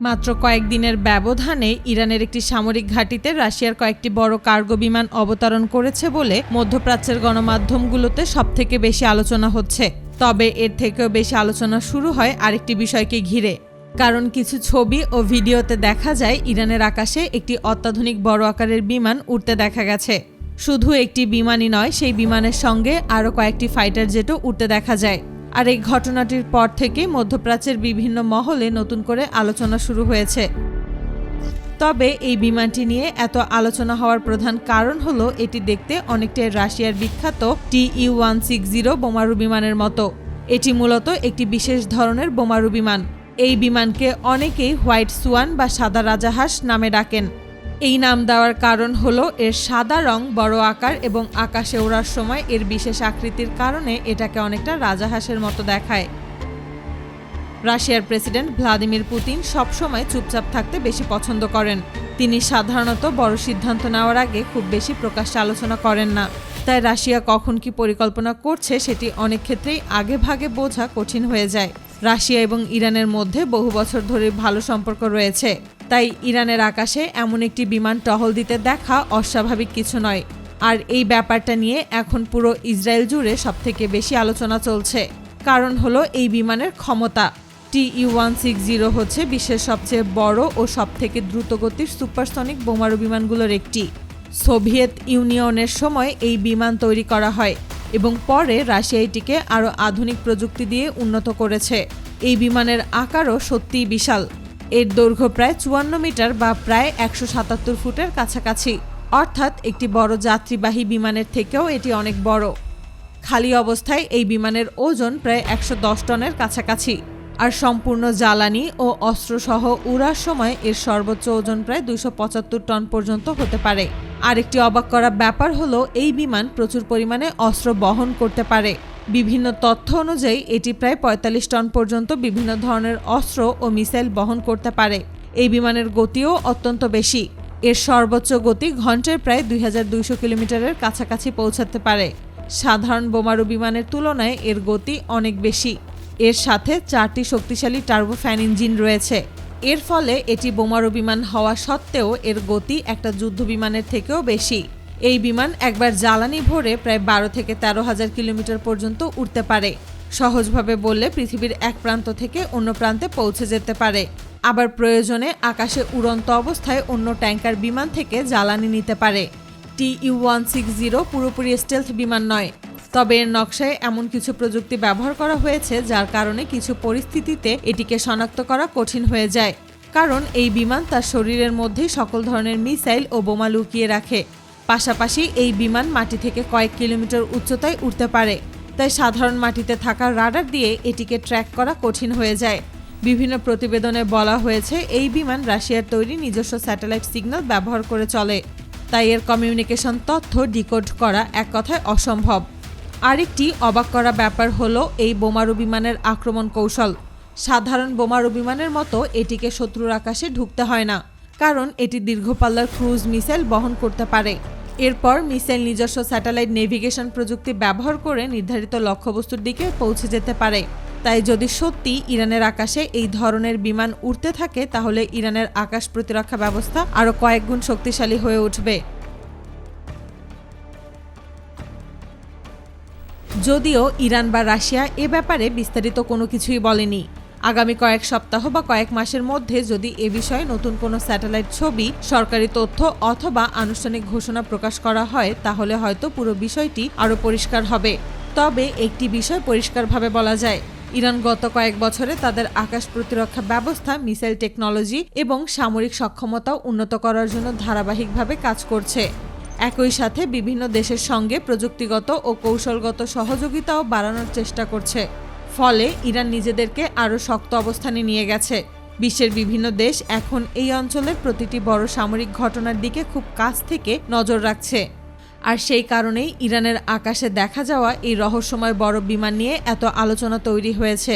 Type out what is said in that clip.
মাত্র কয়েকদিনের ব্যবধানে ইরানের একটি সামরিক ঘাঁটিতে রাশিয়ার কয়েকটি বড় কার্গো বিমান অবতরণ করেছে বলে মধ্যপ্রাচ্যের গণমাধ্যমগুলোতে সবথেকে বেশি আলোচনা হচ্ছে। তবে এর থেকেও বেশি আলোচনা শুরু হয় আরেকটি বিষয়কে ঘিরে। কারণ কিছু ছবি ও ভিডিওতে দেখা যায় ইরানের আকাশে একটি অত্যাধুনিক বড় আকারের বিমান উড়তে দেখা গেছে। শুধু একটি বিমানই নয়, সেই বিমানের সঙ্গে আরও কয়েকটি ফাইটার জেটও উড়তে দেখা যায়। আর এই ঘটনাটির পর থেকে মধ্যপ্রাচ্যের বিভিন্ন মহলে নতুন করে আলোচনা শুরু হয়েছে। তবে এই বিমানটি নিয়ে এত আলোচনা হওয়ার প্রধান কারণ হলো এটি দেখতে অনেকটাই রাশিয়ার বিখ্যাত Tu-160 বোমারু বিমানের মতো। এটি মূলত একটি বিশেষ ধরনের বোমারু বিমান। এই বিমানকে অনেকেই হোয়াইট সোয়ান বা সাদা রাজাহাঁস নামে ডাকেন। এই নাম দেওয়ার কারণ হলো এর সাদা রং, বড় আকার এবং আকাশে ওড়ার সময় এর বিশেষ আকৃতির কারণে এটাকে অনেকটা রাজাহাঁসের মতো দেখায়। রাশিয়ার প্রেসিডেন্ট ভ্লাদিমির পুতিন সবসময় চুপচাপ থাকতে বেশি পছন্দ করেন। তিনি সাধারণত বড় সিদ্ধান্ত নেওয়ার আগে খুব বেশি প্রকাশ্যে আলোচনা করেন না। তাই রাশিয়া কখন কি পরিকল্পনা করছে সেটি অনেক ক্ষেত্রেই আগেভাগে বোঝা কঠিন হয়ে যায়। রাশিয়া এবং ইরানের মধ্যে বহু বছর ধরে ভালো সম্পর্ক রয়েছে। তাই ইরানের আকাশে এমন একটি বিমান টহল দিতে দেখা অস্বাভাবিক কিছু নয়। আর এই ব্যাপারটা নিয়ে এখন পুরো ইসরায়েল জুড়ে সবথেকে বেশি আলোচনা চলছে। কারণ হলো এই বিমানের ক্ষমতা। Tu-160 হচ্ছে বিশ্বের সবচেয়ে বড় ও সবথেকে দ্রুতগতির সুপারসনিক বোমারু বিমানগুলোর একটি। সোভিয়েত ইউনিয়নের সময় এই বিমান তৈরি করা হয় এবং পরে রাশিয়া এটিকে আরও আধুনিক প্রযুক্তি দিয়ে উন্নত করেছে। এই বিমানের আকারও সত্যিই বিশাল। এর দৈর্ঘ্য প্রায় 54 মিটার বা প্রায় 177 ফুটের কাছাকাছি। অর্থাৎ একটি বড় যাত্রীবাহী বিমানের থেকেও এটি অনেক বড়। খালি অবস্থায় এই বিমানের ওজন প্রায় 110 টনের কাছাকাছি। আর সম্পূর্ণ জ্বালানি ও অস্ত্রসহ উড়ার সময় এর সর্বোচ্চ ওজন প্রায় 275 টন পর্যন্ত হতে পারে। আরেকটি অবাক করা ব্যাপার হলো এই বিমান প্রচুর পরিমাণে অস্ত্র বহন করতে পারে। বিভিন্ন তথ্য অনুযায়ী এটি প্রায় 45 টন পর্যন্ত বিভিন্ন ধরনের অস্ত্র ও মিসাইল বহন করতে পারে। এই বিমানের গতিও অত্যন্ত বেশি। এর সর্বোচ্চ গতি ঘন্টায় প্রায় 2200 কিলোমিটারের কাছাকাছি পৌঁছাতে পারে। সাধারণ বোমারু বিমানের তুলনায় এর গতি অনেক বেশি। এর সাথে 4টি শক্তিশালী টার্বোফ্যান ইঞ্জিন রয়েছে। এর ফলে এটি বোমারু বিমান হওয়া সত্ত্বেও এর গতি একটা যুদ্ধ বিমানের থেকেও বেশি। এই বিমান একবার জ্বালানি ভরে প্রায় 12 থেকে 13,000 কিলোমিটার পর্যন্ত উড়তে পারে। সহজভাবে বললে পৃথিবীর এক প্রান্ত থেকে অন্য প্রান্তে পৌঁছে যেতে পারে। আবার প্রয়োজনে আকাশে উড়ন্ত অবস্থায় অন্য ট্যাঙ্কার বিমান থেকে জ্বালানি নিতে পারে। Tu-160 পুরোপুরি স্টেলথ বিমান নয়, তবে এর নকশায় এমন কিছু প্রযুক্তি ব্যবহার করা হয়েছে যার কারণে কিছু পরিস্থিতিতে এটিকে শনাক্ত করা কঠিন হয়ে যায়। কারণ এই বিমান তার শরীরের মধ্যেই সকল ধরনের মিসাইল ও বোমা লুকিয়ে রাখে। পাশাপাশি এই বিমান মাটি থেকে কয়েক কিলোমিটার উচ্চতায় উঠতে পারে। তাই সাধারণ মাটিতে থাকা রাডার দিয়ে এটিকে ট্র্যাক করা কঠিন হয়ে যায়। বিভিন্ন প্রতিবেদনে বলা হয়েছে এই বিমান রাশিয়ার তৈরি নিজস্ব স্যাটেলাইট সিগন্যাল ব্যবহার করে চলে। তাই এর কমিউনিকেশন তথ্য ডিকোড করা এক কথায় অসম্ভব। আরেকটি অবাক করা ব্যাপার হলো এই বোমারু বিমানের আক্রমণ কৌশল। সাধারণ বোমারু বিমানের মতো এটিকে শত্রুর আকাশে ঢুকতে হয় না, কারণ এটি দীর্ঘপাল্লার ক্রুজ মিসাইল বহন করতে পারে। এরপর মিসাইল নিজস্ব স্যাটেলাইট নেভিগেশন প্রযুক্তি ব্যবহার করে নির্ধারিত লক্ষ্যবস্তুর দিকে পৌঁছে যেতে পারে। তাই যদি সত্যি ইরানের আকাশে এই ধরনের বিমান উড়তে থাকে তাহলে ইরানের আকাশ প্রতিরক্ষা ব্যবস্থা আরও কয়েক গুণ শক্তিশালী হয়ে উঠবে। যদিও ইরান বা রাশিয়া এ ব্যাপারে বিস্তারিত কোনো কিছুই বলেনি। আগামী কয়েক সপ্তাহ বা কয়েক মাসের মধ্যে যদি এ বিষয়ে নতুন কোনো স্যাটেলাইট ছবি, সরকারি তথ্য অথবা আনুষ্ঠানিক ঘোষণা প্রকাশ করা হয় তাহলে হয়তো পুরো বিষয়টি আরও পরিষ্কার হবে। তবে একটি বিষয় পরিষ্কারভাবে বলা যায়, ইরান গত কয়েক বছরে তাদের আকাশ প্রতিরক্ষা ব্যবস্থা, মিসাইল টেকনোলজি এবং সামরিক সক্ষমতাও উন্নত করার জন্য ধারাবাহিকভাবে কাজ করছে। একই সাথে বিভিন্ন দেশের সঙ্গে প্রযুক্তিগত ও কৌশলগত সহযোগিতাও বাড়ানোর চেষ্টা করছে। ফলে ইরান নিজেদেরকে আরও শক্ত অবস্থানে নিয়ে গেছে। বিশ্বের বিভিন্ন দেশ এখন এই অঞ্চলের প্রতিটি বড় সামরিক ঘটনার দিকে খুব কাছ থেকে নজর রাখছে। আর সেই কারণেই ইরানের আকাশে দেখা যাওয়া এই রহস্যময় বড় বিমান নিয়ে এত আলোচনা তৈরি হয়েছে।